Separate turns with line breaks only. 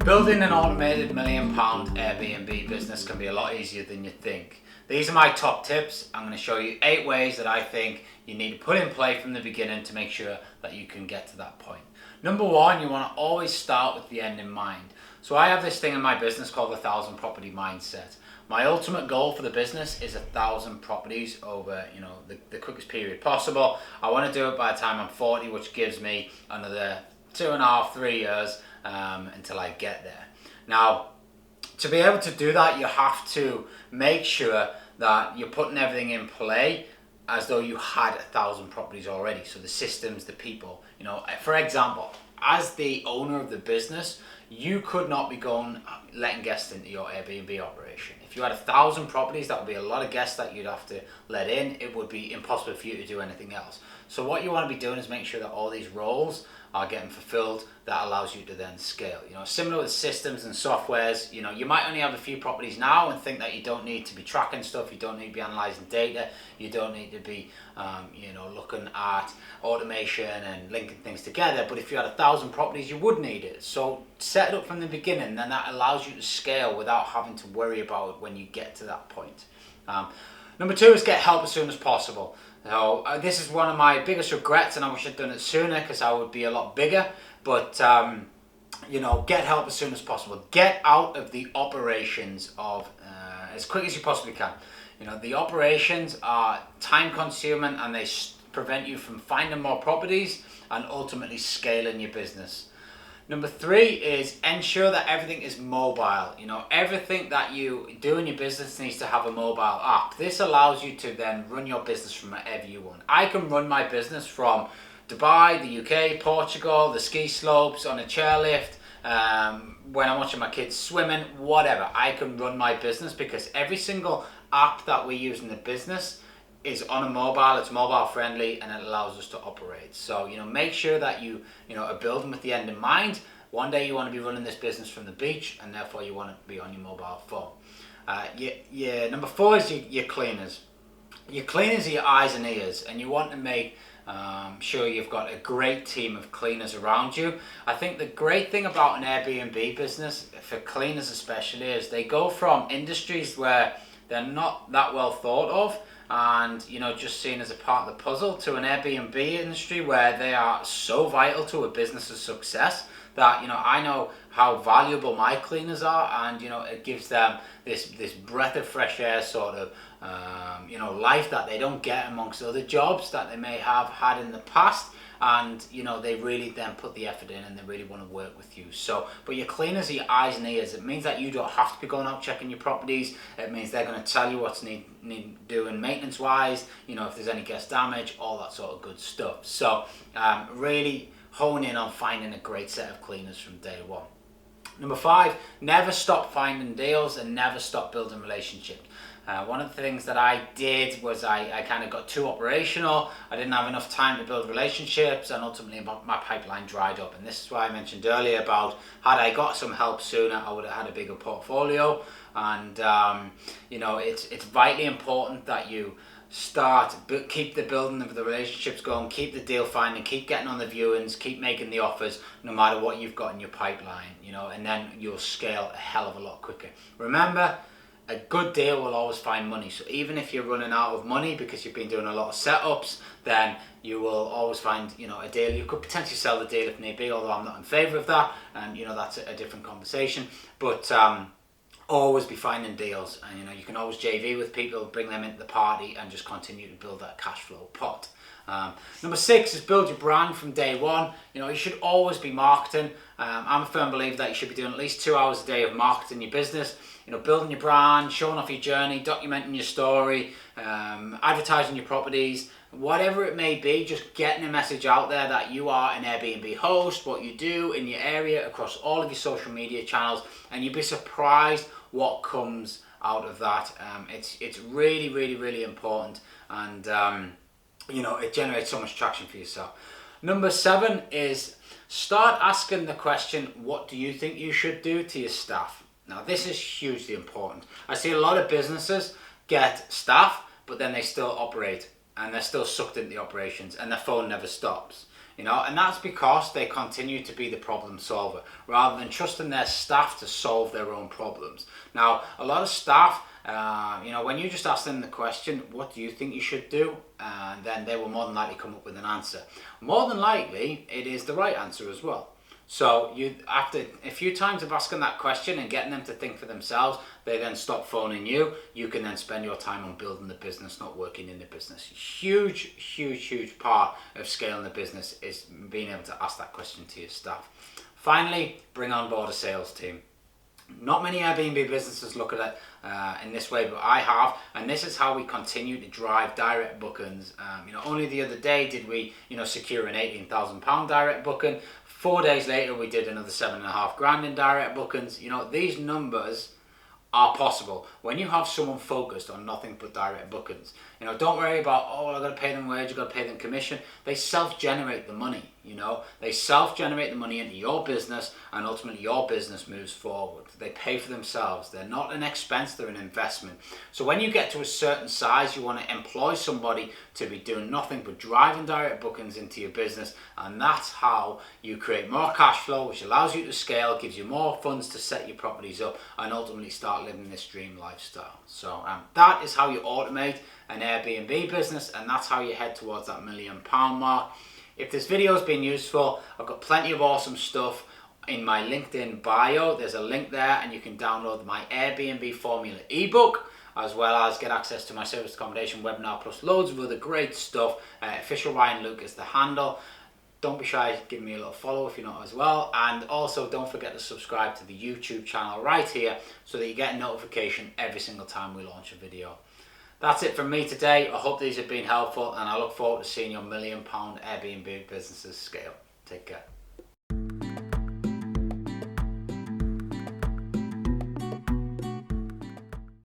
Building an automated £1 million Airbnb business can be a lot easier than you think. These are my top tips. I'm going to show you 8 ways that I think you need to put in play from the beginning to make sure that you can get to that point. Number 1, you want to always start with the end in mind. So I have this thing in my business called the 1,000 property mindset. My ultimate goal for the business is 1,000 properties over, the quickest period possible. I want to do it by the time I'm 40, which gives me another 2.5, 3 years until I get there. Now, to be able to do that, you have to make sure that you're putting everything in play as though you had 1,000 properties already. So the systems, the people, for example, as the owner of the business, you could not be letting guests into your Airbnb operation. If you had 1,000 properties, that would be a lot of guests that you'd have to let in. It would be impossible for you to do anything else. So what you want to be doing is make sure that all these roles are getting fulfilled. That allows you to then scale. Similar with systems and softwares, you might only have a few properties now and think that you don't need to be tracking stuff, you don't need to be analyzing data, you don't need to be looking at automation and linking things together. But if you had 1,000 properties, you would need it. So set it up from the beginning, then that allows you to scale without having to worry about it when you get to that point. Number 2 is get help as soon as possible. So this is one of my biggest regrets, and I wish I'd done it sooner because I would be a lot bigger. But get help as soon as possible. Get out of the operations as quick as you possibly can. The operations are time consuming and they prevent you from finding more properties and ultimately scaling your business. Number 3 is ensure that everything is mobile. Everything that you do in your business needs to have a mobile app. This allows you to then run your business from wherever you want. I can run my business from Dubai, the UK, Portugal, the ski slopes, on a chairlift, when I'm watching my kids swimming, whatever. I can run my business because every single app that we use in the business is on a mobile, it's mobile friendly, and it allows us to operate. So, make sure that you are building with the end in mind. One day you want to be running this business from the beach, and therefore you want to be on your mobile phone. Number 4 is your cleaners. Your cleaners are your eyes and ears, and you want to make sure you've got a great team of cleaners around you. I think the great thing about an Airbnb business, for cleaners especially, is they go from industries where they're not that well thought of and just seen as a part of the puzzle, to an Airbnb industry where they are so vital to a business's success that I know how valuable my cleaners are, and it gives them this breath of fresh air sort of life that they don't get amongst other jobs that they may have had in the past. And they really then put the effort in and they really want to work with you. So, but your cleaners are your eyes and ears. It means that you don't have to be going out checking your properties. It means they're going to tell you what's need doing maintenance wise, if there's any guest damage, all that sort of good stuff. So really hone in on finding a great set of cleaners from day one. Number 5, never stop finding deals and never stop building relationships. One of the things that I did was I kind of got too operational. I didn't have enough time to build relationships, and ultimately my pipeline dried up. And this is why I mentioned earlier about, had I got some help sooner, I would have had a bigger portfolio. And it's vitally important that you keep the building of the relationships going, keep the deal finding, keep getting on the viewings, keep making the offers, no matter what you've got in your pipeline, and then you'll scale a hell of a lot quicker. Remember, a good deal will always find money. So even if you're running out of money because you've been doing a lot of setups, then you will always find a deal. You could potentially sell the deal if need be, although I'm not in favor of that, and that's a different conversation. But always be finding deals, and you can always JV with people, bring them into the party, and just continue to build that cash flow pot. Number 6 is build your brand from day one. You should always be marketing. I'm a firm believer that you should be doing at least 2 hours a day of marketing your business. Building your brand, showing off your journey, documenting your story, advertising your properties, whatever it may be, just getting a message out there that you are an Airbnb host, what you do in your area across all of your social media channels, and you'd be surprised what comes out of that. It's really, really, really important, and it generates so much traction for yourself. Number 7 is start asking the question, what do you think you should do, to your staff. Now, this is hugely important. I see a lot of businesses get staff, but then they still operate and they're still sucked into the operations and their phone never stops. and that's because they continue to be the problem solver rather than trusting their staff to solve their own problems. Now, a lot of staff, when you just ask them the question, what do you think you should do? And then they will more than likely come up with an answer. More than likely, it is the right answer as well. So you, after a few times of asking that question and getting them to think for themselves, they then stop phoning you. You can then spend your time on building the business, not working in the business. Huge part of scaling the business is being able to ask that question to your staff. Finally, bring on board a sales team. Not many Airbnb businesses look at it in this way, but I have, and this is how we continue to drive direct bookings. Only the other day did we, secure an £18,000 direct booking. 4 days later, we did another $7,500 in direct bookings. These numbers are possible when you have someone focused on nothing but direct bookings. Don't worry about, I've got to pay them wage, I've got to pay them commission. They self-generate the money. They self-generate the money into your business, and ultimately your business moves forward. They pay for themselves. They're not an expense, they're an investment. So when you get to a certain size, you want to employ somebody to be doing nothing but driving direct bookings into your business, and that's how you create more cash flow, which allows you to scale, gives you more funds to set your properties up, and ultimately start living this dream lifestyle. So that is how you automate an Airbnb business, and that's how you head towards that £1 million mark. If this video has been useful, I've got plenty of awesome stuff in my LinkedIn bio. There's a link there, and you can download my Airbnb Formula ebook, as well as get access to my service accommodation webinar, plus loads of other great stuff. Official Ryan Luke is the handle. Don't be shy, give me a little follow if you're not as well. And also don't forget to subscribe to the YouTube channel right here so that you get a notification every single time we launch a video. That's it from me today. I hope these have been helpful, and I look forward to seeing your £1 million Airbnb businesses scale. Take care.